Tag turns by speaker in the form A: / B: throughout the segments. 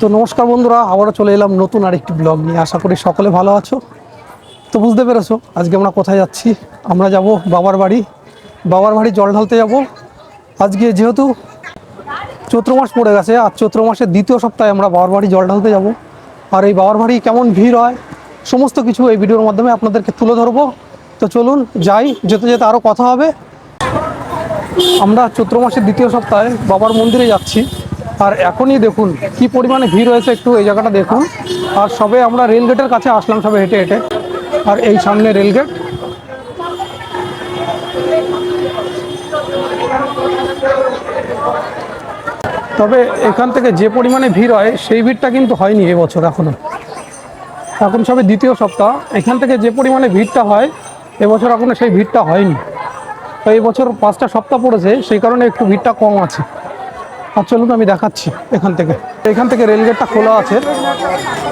A: তো নমস্কার বন্ধুরা, আবারও চলে এলাম নতুন আরেকটি ব্লগ নিয়ে। আশা করি সকলে ভালো আছো। তো বুঝতে পেরেছো আজকে আমরা কোথায় যাচ্ছি। আমরা যাব বাবার বাড়ি জল ঢালতে যাব। আজকে যেহেতু চৈত্র মাস পড়ে গেছে, আর চৈত্র মাসের দ্বিতীয় সপ্তাহে আমরা বাবার বাড়ি জল ঢালতে যাব। আর এই বাবার বাড়ি কেমন ভিড় হয় সমস্ত কিছু এই ভিডিওর মাধ্যমে আপনাদেরকে তুলে ধরবো। তো চলুন যাই, যেতে যেতে আরও কথা হবে। আমরা চৈত্র মাসের দ্বিতীয় সপ্তাহে বাবার মন্দিরে যাচ্ছি। আর এখনই দেখুন কি পরিমাণে ভিড় হয়েছে, একটু এই জায়গাটা দেখুন। আর সবে আমরা রেলগেটের কাছে আসলাম, সবে হেঁটে হেঁটে। আর এই সামনে রেলগেট। তবে এখান থেকে যে পরিমাণে ভিড় হয় সেই ভিড়টা কিন্তু হয়নি এবছর এখনো। এখন সবে দ্বিতীয় সপ্তাহ, এখান থেকে যে পরিমাণে ভিড়টা হয় এবছর এখনো সেই ভিড়টা হয়নি। তো এই বছর 5টা সপ্তাহ পড়েছে, সেই কারণে একটু ভিড়টা কম আছে। আর চলুন আমি দেখাচ্ছি এখান থেকে রেলগেটটা খোলা আছে।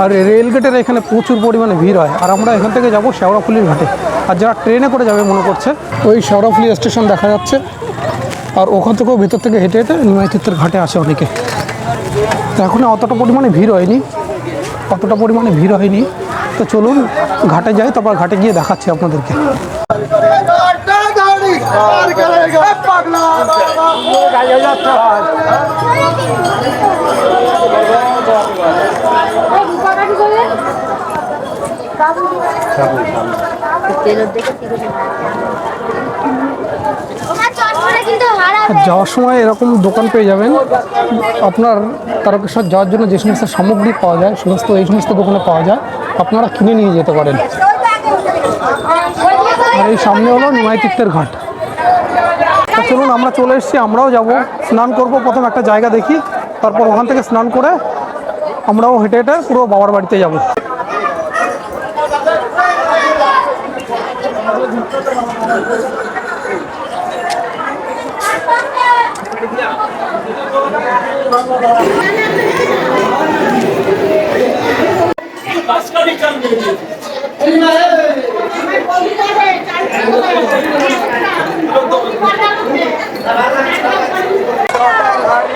A: আর রেলগেটের এখানে প্রচুর পরিমাণে ভিড় হয়। আর আমরা এখান থেকে যাব শেওড়াফুলির ঘাটে। আর যারা ট্রেনে করে যাবে মনে করছে ওই শেওড়াফুলি স্টেশন দেখা যাচ্ছে। আর ওখান থেকেও ভিতর থেকে হেঁটে হেঁটে নিমাই তীর্থের ঘাটে আসে অনেকে। তো এখন অতটা পরিমাণে ভিড় হয়নি। তো চলুন ঘাটে যাই, তারপর ঘাটে গিয়ে দেখাচ্ছি আপনাদেরকে। যাওয়ার সময় এরকম দোকান পেয়ে যাবেন। আপনার তারকেশ্বর যাওয়ার জন্য যে সমস্ত সামগ্রী পাওয়া যায় এই সমস্ত দোকানে পাওয়া যায়, আপনারা কিনে নিয়ে যেতে পারেন। আর এই সামনে হলো নিমাই তীর্থের ঘাট। চলুন আমরা চলে এসেছি, আমরাও যাব, স্নান করব। প্রথম একটা জায়গা দেখি, তারপর ওখান থেকে স্নান করে আমরাও হেঁটে হেঁটে পুরো বাবার বাড়িতে যাব।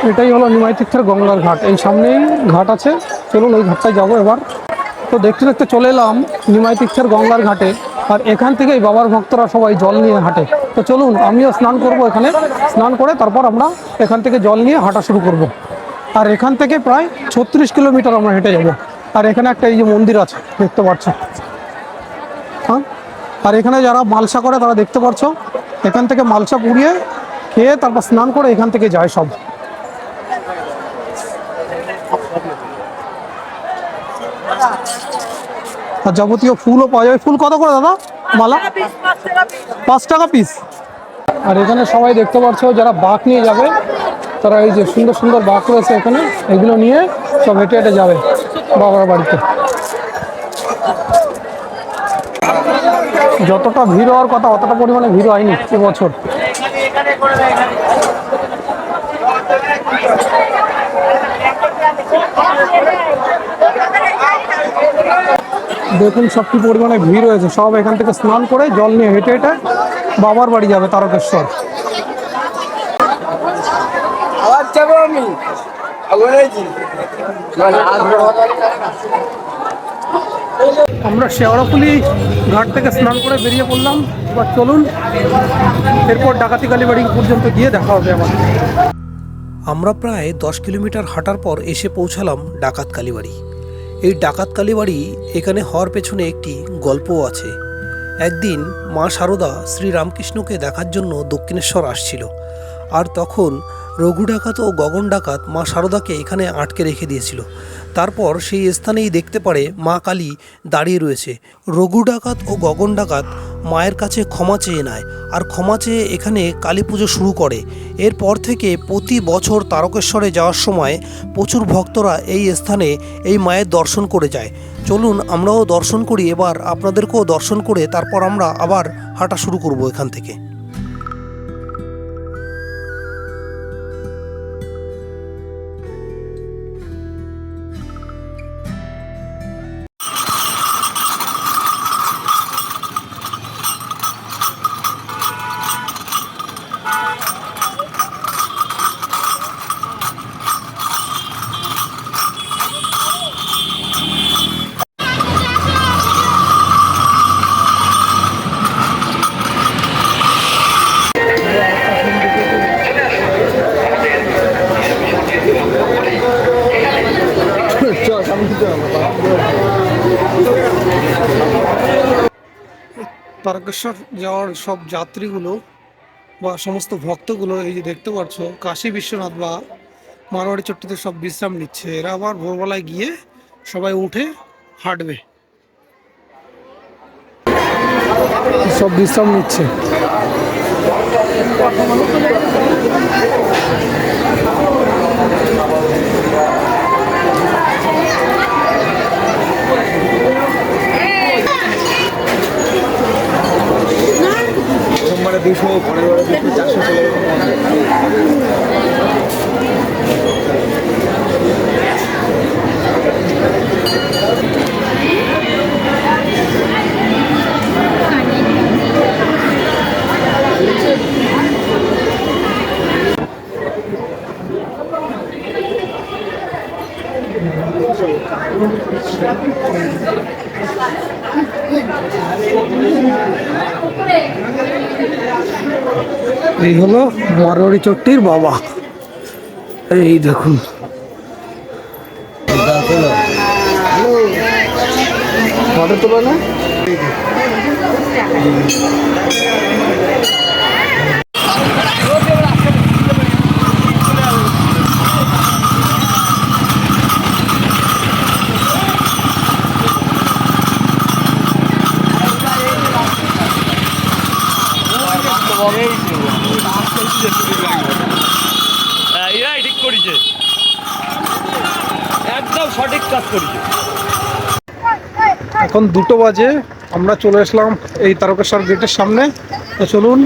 A: এটাই হলো নিমাই তীর্থের গঙ্গার ঘাট। এই সামনেই ঘাট আছে, চলুন ওই ঘাটটায় যাবো এবার। তো দেখতে দেখতে চলে এলাম নিমাই তীর্থের গঙ্গার ঘাটে। আর এখান থেকেই বাবার ভক্তরা সবাই জল নিয়ে হাঁটে। তো চলুন আমিও স্নান করব এখানে। স্নান করে তারপর আমরা এখান থেকে জল নিয়ে হাঁটা শুরু করব। আর এখান থেকে প্রায় 36 কিলোমিটার আমরা হেঁটে যাব। আর এখানে একটা এই যে মন্দির আছে দেখতে পাচ্ছ, হ্যাঁ। আর এখানে যারা মালসা করে তারা দেখতে পাচ্ছ, এখান থেকে মালসা পুড়িয়ে খেয়ে তারপর স্নান করে এখান থেকে যায় সব। আর যাবতীয় ফুলও পাওয়া যাবে। ফুল কত করে দাদা মালা? 5 টাকা পিস। আর এখানে সবাই দেখতে পাচ্ছ যারা বাঁক নিয়ে যাবে, তারা এই যে সুন্দর সুন্দর বাঁক রয়েছে এখানে, এগুলো নিয়ে সব হেঁটে হেঁটে যাবে বাবার বাড়িতে। যতটা ভিড় হওয়ার কথা অতটা পরিমাণে ভিড় হয়নি এবছর। দেখুন সব কি পরিমাণে ভিড় হয়েছে। সব এখান থেকে স্নান করে জল নিয়ে হেঁটে হেঁটে বাবার বাড়ি যাবে তারকেশ্বর। আমরা শেওড়াফুলি ঘাট থেকে স্নান করে বেরিয়ে পড়লাম। এবার চলুন এরপর ডাকাতি কালীবাড়ি পর্যন্ত গিয়ে দেখা হবে আমার।
B: আমরা প্রায় 10 কিলোমিটার হাঁটার পর এসে পৌঁছালাম ডাকাত কালীবাড়ি। এই ডাকাত কালীবাড়ি এখানে হওয়ার পেছনে একটি গল্পও আছে। একদিন মা শারদা শ্রীরামকৃষ্ণকে দেখার জন্য দক্ষিণেশ্বর আসছিল। আর তখন রঘু ডাকাত ও গগন ডাকাত মা শারদাকে এখানে আটকে রেখে দিয়েছিল। তারপর সেই স্থানেই দেখতে পারে মা কালী দাঁড়িয়ে রয়েছে। রঘু ডাকাত ও গগন ডাকাত মায়ের কাছে ক্ষমা চেয়ে নেয়, আর ক্ষমা চেয়ে এখানে কালী পুজো শুরু করে। এরপর থেকে প্রতি বছর তারকেশ্বরে যাওয়ার সময় প্রচুর ভক্তরা এই স্থানে এই মায়ের দর্শন করে যায়। চলুন আমরাও দর্শন করি, এবার আপনাদেরকেও দর্শন করে তারপর আমরা আবার হাঁটা শুরু করব এখান থেকে।
A: তারকেশ্বর যাওয়ার সব যাত্রীগুলো বা সমস্ত ভক্তগুলো এই যে দেখতে পাচ্ছ কাশী বিশ্বনাথ বা মারোয়াড়ি চট্টিতে সব বিশ্রাম নিচ্ছে। এরা আবার ভোরবেলায় গিয়ে সবাই উঠে হাঁটবে, সব বিশ্রাম নিচ্ছে।
C: সোমবারে 200, পরের বারে 400 চলে গেছে।
A: এই হলো মারোয়াড়ি চট্টির বাবা, এই দেখুন। ফটো তোলা না?
D: এরাই ঠিক করেছে, একদম সঠিক কাজ করেছে।
A: এখন 2টো বাজে, আমরা চলে আসলাম এই তারকেশ্বর গেটের সামনে। তো চলুন,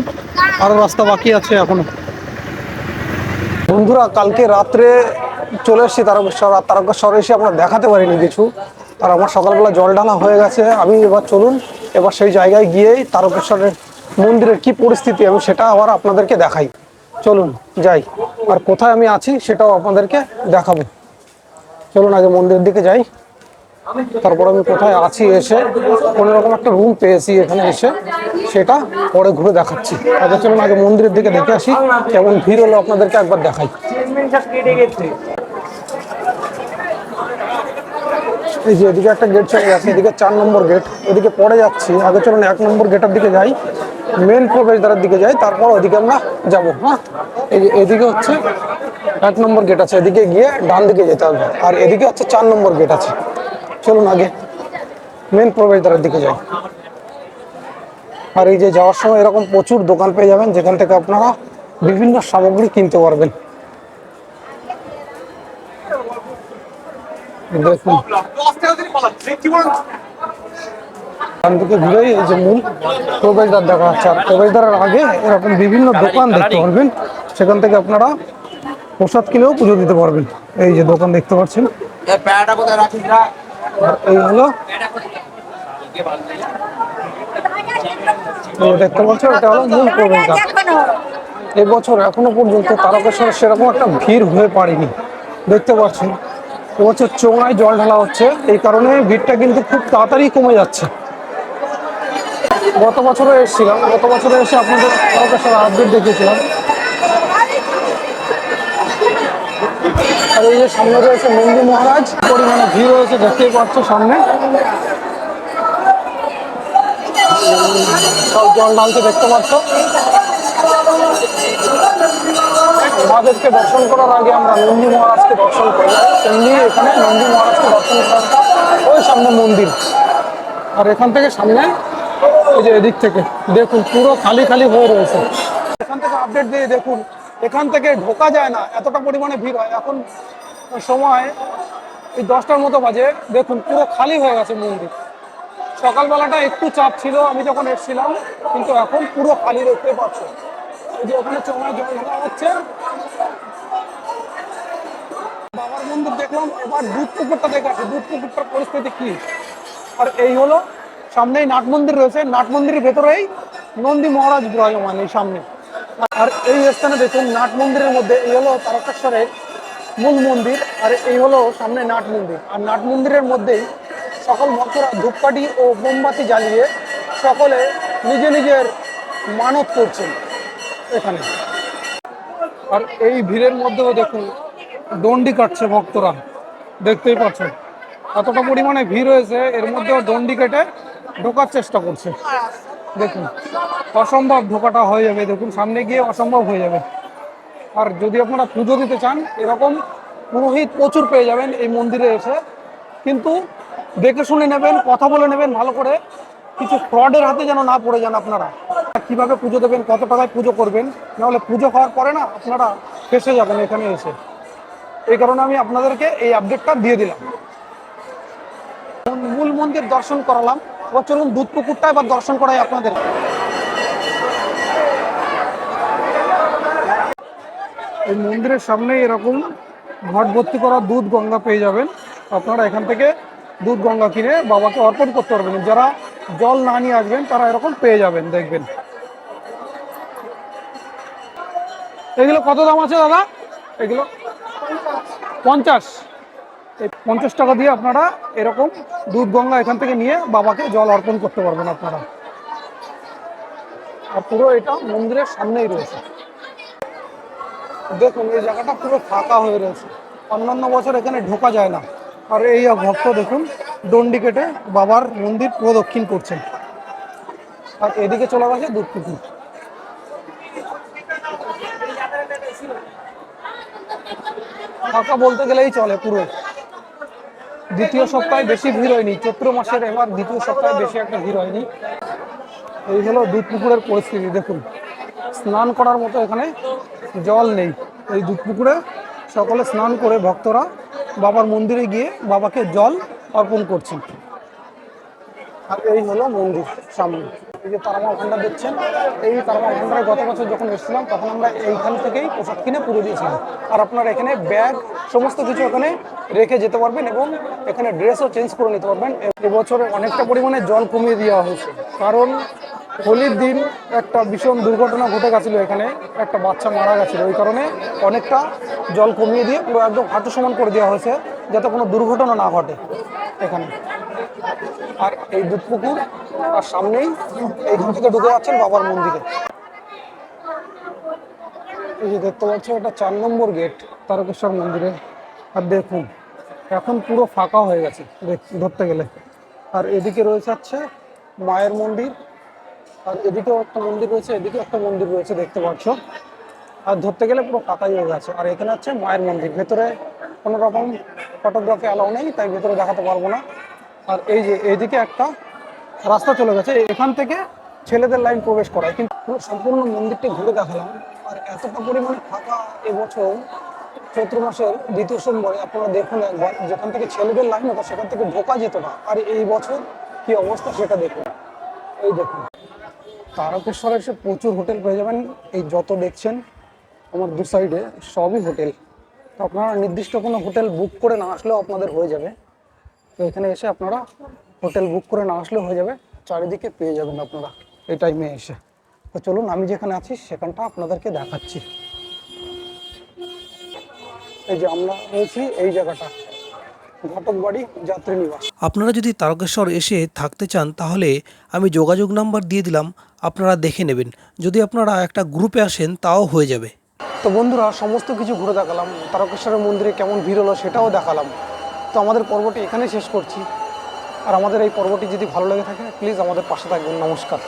A: আরো রাস্তা বাকি আছে এখনো। বন্ধুরা, কালকে রাত্রে চলে এসেছি তারকেশ্বর, আর তারকেশ্বর এসে আমরা দেখাতে পারিনি কিছু। আর আমার সকালবেলা জল ঢালা হয়ে গেছে। আমি এবার চলুন, এবার সেই জায়গায় গিয়েই তারকেশ্বরের মন্দিরের কি পরিস্থিতি আমি সেটা আবার আপনাদেরকে দেখাই। চলুন যাই, আর কোথায় আমি আছি সেটাও আপনাদেরকে দেখাবো। চলুন আগে মন্দিরের দিকে যাই, তারপর আমি কোথায় আছি এসে কোনো রকম একটা রুম পেয়েছি এখানে এসে সেটা পরে ঘুরে দেখাচ্ছি। আগে চলুন আগে মন্দিরের দিকে দেখে আসি কেমন ভিড় হলো, আপনাদেরকে একবার দেখাই। এই যে এদিকে একটা গেট চলে গেছে, এদিকে 4 নম্বর গেট, ওদিকে পরে যাচ্ছি। আগে চলুন 1 নম্বর গেটের দিকে যাই, মেন প্রবেশদ্বারের দিকে যাই, তারপর ওদিকে আমরা যাবো। হ্যাঁ, এই যে এদিকে হচ্ছে 1 নম্বর গেট আছে, এদিকে গিয়ে ডান দিকে যেতে হবে। আর এদিকে হচ্ছে 4 নম্বর গেট আছে। চলুন আগে মেন প্রবেশদ্বারের দিকে যাই। আর এই যে যাওয়ার সময় এরকম প্রচুর দোকান পেয়ে যাবেন যেখান থেকে আপনারা বিভিন্ন সামগ্রী কিনতে পারবেন। দেখুন এখান থেকে ঘুরেই এই যে মূল প্রবেশদ্বার দেখা যাচ্ছে। আর প্রবেশদ্বারের আগে এরকম বিভিন্ন দোকান দেখতে পারবেন, সেখান থেকে আপনারা প্রসাদ কিনেও পুজো দিতে পারবেন। এই যে দোকান দেখতে পাচ্ছেন, এই হলো দেখতে পাচ্ছ, এটা হলো মূল প্রবেশদ্বার। এবছর এখনো পর্যন্ত তারকেশ্বরে সেরকম একটা ভিড় হয়ে পারেনি, দেখতে পাচ্ছেন। এবছর চোঙায় জল ঢালা হচ্ছে, এই কারণে ভিড়টা কিন্তু খুব তাড়াতাড়ি কমে যাচ্ছে। গত বছরও এসেছিলাম, গত বছরে এসে আপনাদের তারকেশ্বর আপডেট দেখিয়েছিলাম। আর এই যে সামনে রয়েছে নন্দী মহারাজ, পরিমাণে ভিড় হয়েছে দেখতেই পাচ্ছ সামনে। সব জল ঢালতে দেখতে পাচ্ছ। মহাদেবকে দর্শন করার আগে আমরা নন্দী মহারাজকে দর্শন করি, তেমনি এখানে নন্দী মহারাজকে দর্শন করার ওই সামনে মন্দির। আর এখান থেকে সামনে এই যে এদিক থেকে দেখুন পুরো খালি খালি হয়ে রয়েছে। এখান থেকে আপডেট দিয়ে দেখুন, এখান থেকে ঢোকা যায় না, এতটা পরিমাণে ভিড় হয়। এখন সময় এই 10টার মতো বাজে, দেখুন পুরো খালি হয়ে গেছে মন্দির। সকালবেলাটা একটু চাপ ছিল আমি যখন এসেছিলাম, কিন্তু এখন পুরো খালি দেখতে পাচ্ছ। এই যে ওখানে চোঙায় জল ঢালা হচ্ছে, বাবার মন্দির দেখলাম। এবার দুধ পুকুরটা দেখে আসি, দুধ পুকুরটার পরিস্থিতি কি। আর এই হলো সামনেই নাট মন্দির রয়েছে, নাট মন্দিরের ভেতরেই নন্দী মহারাজ বিরাজমান এই সামনে। আর এই স্থানে দেখুন নাট মন্দিরের মধ্যে এই হলো তারকেশ্বরের মূল মন্দির, আর এই হলো সামনে নাট মন্দির। আর নাট মন্দিরের মধ্যেই সকল ভক্তরা ধূপকাঠি ও মোমবাতি জ্বালিয়ে সকলে নিজের মানত করছেন এখানে। আর এই ভিড়ের মধ্যেও দেখুন দণ্ডি কাটছে ভক্তরা, দেখতেই পাচ্ছেন এতটা পরিমাণে ভিড় হয়েছে, এর মধ্যেও দণ্ডি কেটে ঢোকার চেষ্টা করছে। দেখুন অসম্ভব ঢোকাটা হয়ে যাবে, দেখুন সামনে গিয়ে অসম্ভব হয়ে যাবে। আর যদি আপনারা পুজো দিতে চান এরকম পুরোহিত প্রচুর পেয়ে যাবেন এই মন্দিরে এসে, কিন্তু দেখে শুনে নেবেন, কথা বলে নেবেন ভালো করে, কিছু ফ্রডের হাতে যেন না পড়ে যান আপনারা। কিভাবে পুজো দেবেন, কত টাকায় পুজো করবেন, নাহলে পুজো হওয়ার পরে না আপনারা ফেসে যাবেন এখানে এসে। এই কারণে আমি আপনাদেরকে এই আপডেটটা দিয়ে দিলাম। মূল মন্দির দর্শন করালাম, এবার চলুন দুধ পুকুরটা এবার দর্শন করাই আপনাদের। এই মন্দিরের সামনে এরকম ঘট ভর্তি করা দুধ গঙ্গা পেয়ে যাবেন। আপনারা এখান থেকে দুধ গঙ্গা কিনে বাবাকে অর্পণ করতে পারবেন। যারা জল না নিয়ে আসবেন তারা এরকম পেয়ে যাবেন, দেখবেন। এগুলো কত দাম আছে দাদা? এগুলো 50। এই 50 টাকা দিয়ে আপনারা এরকম দুধ গঙ্গা এখান থেকে নিয়ে বাবাকে জল অর্পণ করতে পারবেন আপনারা। আর পুরো এটা মন্দিরের সামনেই রয়েছে। দেখুন এই জায়গাটা পুরো ফাঁকা হয়ে রয়েছে, অন্যান্য বছর এখানে ঢোকা যায় না। আর এই ভক্ত দেখুন ডন্ডি কেটে বাবার মন্দির প্রদক্ষিণ করছেন। আর এদিকে চলে গেছে দুধ পুকুর। ফাঁকা বলতে গেলেই চলে পুরো। দ্বিতীয় সপ্তাহে বেশি ভিড় হয়নি, চৈত্র মাসের এবার দ্বিতীয় সপ্তাহে বেশি একটা ভিড় হয়নি। এই হলো দুধ পুকুরের পরিস্থিতি। দেখুন স্নান করার মতো এখানে জল নেই। এই দুধ পুকুরে সকলে স্নান করে ভক্তরা বাবার মন্দিরে গিয়ে বাবাকে জল অর্পণ করছেন। আর এই হলো মন্দির সামনে। এই যে তারামা ভান্ডার দেখছেন, এই তারামা ভান্ডারে গত বছর যখন এসেছিলাম তখন আমরা এইখান থেকেই প্রসাদ কিনে পুরো দিয়েছিলাম। আর আপনারা এখানে ব্যাগ সমস্ত কিছু এখানে রেখে যেতে পারবেন এবং এখানে ড্রেসও চেঞ্জ করে নিতে পারবেন। এবছরে অনেকটা পরিমাণে জল কমিয়ে দেওয়া হয়েছে, কারণ হোলির দিন একটা ভীষণ দুর্ঘটনা ঘটে গেছিলো, এখানে একটা বাচ্চা মারা গেছিলো। ওই কারণে অনেকটা জল কমিয়ে দিয়ে পুরো একদম হাঁটু সমান করে দেওয়া হয়েছে, যাতে কোনো দুর্ঘটনা না ঘটে এখানে। আর এই দুধ পুকুর আর সামনেই এইখান থেকে ঢুকে যাচ্ছেন বাবার মন্দিরে। এই যে দেখতে পাচ্ছ এটা 4 নম্বর গেট তারকেশ্বর মন্দিরে। আর দেখুন এখন পুরো ফাঁকা হয়ে গেছে ধরতে গেলে। আর এদিকে রয়েছে হচ্ছে মায়ের মন্দির, আর এদিকেও একটা মন্দির রয়েছে, এদিকে একটা মন্দির রয়েছে দেখতে পাচ্ছ। আর ধরতে গেলে পুরো ফাঁকাই হয়ে গেছে। আর এখানে হচ্ছে মায়ের মন্দির, ভেতরে কোনো রকম ফটোগ্রাফি অ্যালাউ নেই, তাই ভেতরে দেখাতে পারবো না। আর এই যে এইদিকে একটা রাস্তা চলে গেছে, এখান থেকে ছেলেদের লাইন প্রবেশ করায়, কিন্তু পুরো সম্পূর্ণ মন্দিরটি ঘুরে দেখালাম। আর এতটা পরিমাণে ফাঁকা এবছর চৈত্র মাসের দ্বিতীয় সোমবারে আপনারা দেখুন একবার, যেখান থেকে ছেলেদের লাইন হতো সেখান থেকে ঢোকা যেত না। আর এই বছর কি অবস্থা সেটা দেখুন। এই দেখুন তারকেশ্বরে এসে প্রচুর হোটেল পেয়ে যাবেন। এই যত দেখছেন আমার দু সাইডে সবই হোটেল। তো আপনারা নির্দিষ্ট কোনো হোটেল বুক করে না আসলেও আপনাদের হয়ে যাবে। তো এখানে এসে আপনারা হোটেল বুক করে না আসলেও হয়ে যাবে, চারিদিকে পেয়ে যাবেন আপনারা এই টাইমে এসে। তো চলুন আমি যেখানে আছি সেখানটা আপনাদেরকে দেখাচ্ছি। এই যে আমরা রয়েছি এই জায়গাটা, ঘটকবাড়ি যাত্রী নিবাস।
B: আপনারা যদি তারকেশ্বর এসে থাকতে চান তাহলে আমি যোগাযোগ নাম্বার দিয়ে দিলাম, আপনারা দেখে নেবেন। যদি আপনারা একটা গ্রুপে আসেন তাও হয়ে যাবে।
A: তো বন্ধুরা সমস্ত কিছু ঘুরে দেখালাম, তারকেশ্বরের মন্দিরে কেমন ভিড় হলো সেটাও দেখালাম। তো আমাদের পর্বটি এখানেই শেষ করছি। আর আমাদের এই পর্বটি যদি ভালো লেগে থাকে প্লিজ আমাদের পাশে থাকবেন। নমস্কার।